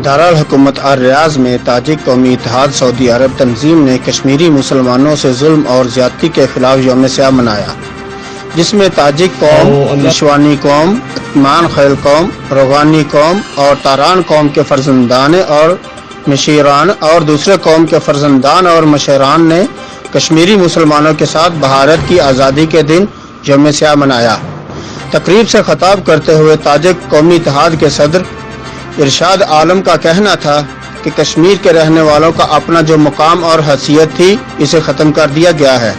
دارالحکومت الریاض میں تاجک قومی اتحاد سعودی عرب تنظیم نے کشمیری مسلمانوں سے ظلم اور زیادتی کے خلاف یوم سیاہ منایا، جس میں تاجک قوم، مشوانی قوم، مان خیل قوم، روغانی قوم اور تاران قوم کے فرزندان اور مشیران اور دوسرے قوم کے فرزندان اور مشیران نے کشمیری مسلمانوں کے ساتھ بھارت کی آزادی کے دن یوم سیاہ منایا۔ تقریب سے خطاب کرتے ہوئے تاجک قومی اتحاد کے صدر ارشاد عالم کا کہنا تھا کہ کشمیر کے رہنے والوں کا اپنا جو مقام اور حیثیت تھی اسے ختم کر دیا گیا ہے،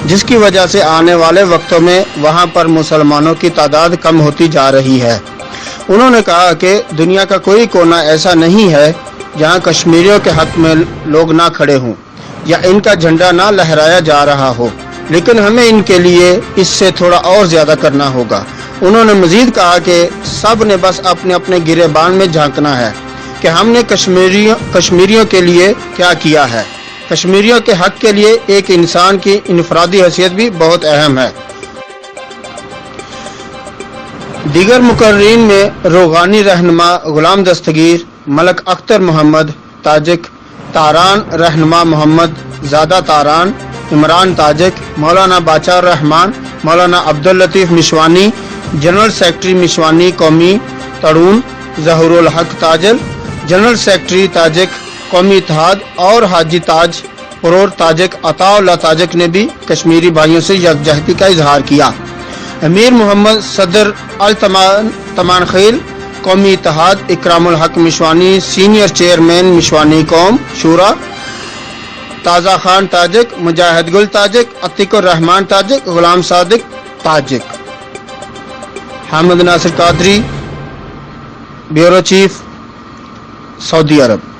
جس کی وجہ سے آنے والے وقتوں میں وہاں پر مسلمانوں کی تعداد کم ہوتی جا رہی ہے۔ انہوں نے کہا کہ دنیا کا کوئی کونا ایسا نہیں ہے جہاں کشمیریوں کے حق میں لوگ نہ کھڑے ہوں یا ان کا جھنڈا نہ لہرایا جا رہا ہو، لیکن ہمیں ان کے لیے اس سے تھوڑا اور زیادہ کرنا ہوگا۔ انہوں نے مزید کہا کہ سب نے بس اپنے اپنے گریبان میں جھانکنا ہے کہ ہم نے کشمیریوں کے لیے کیا کیا ہے۔ کشمیریوں کے حق کے لیے ایک انسان کی انفرادی حیثیت بھی بہت اہم ہے۔ دیگر مقررین میں روغانی رہنما غلام دستگیر، ملک اختر محمد تاجک، تاران رہنما محمد زادہ تاران، عمران تاجک، مولانا باچا الرحمان، مولانا عبداللطیف مشوانی، جنرل سیکرٹری مشوانی قومی تڑون ظہور الحق تاجل، جنرل سیکرٹری تاجک قومی اتحاد اور حاجی تاج پرور تاجک عطا اللہ تاجک نے بھی کشمیری بھائیوں سے یکجہتی کا اظہار کیا۔ امیر محمد صدر التمان خیل قومی اتحاد، اکرام الحق مشوانی سینئر چیئرمین مشوانی قوم شورا، تازہ خان تاجک، مجاہد گل تاجک، عتیق الرحمان تاجک، غلام صادق تاجک۔ حامد ناصر قادری، بیورو چیف، سعودی عرب۔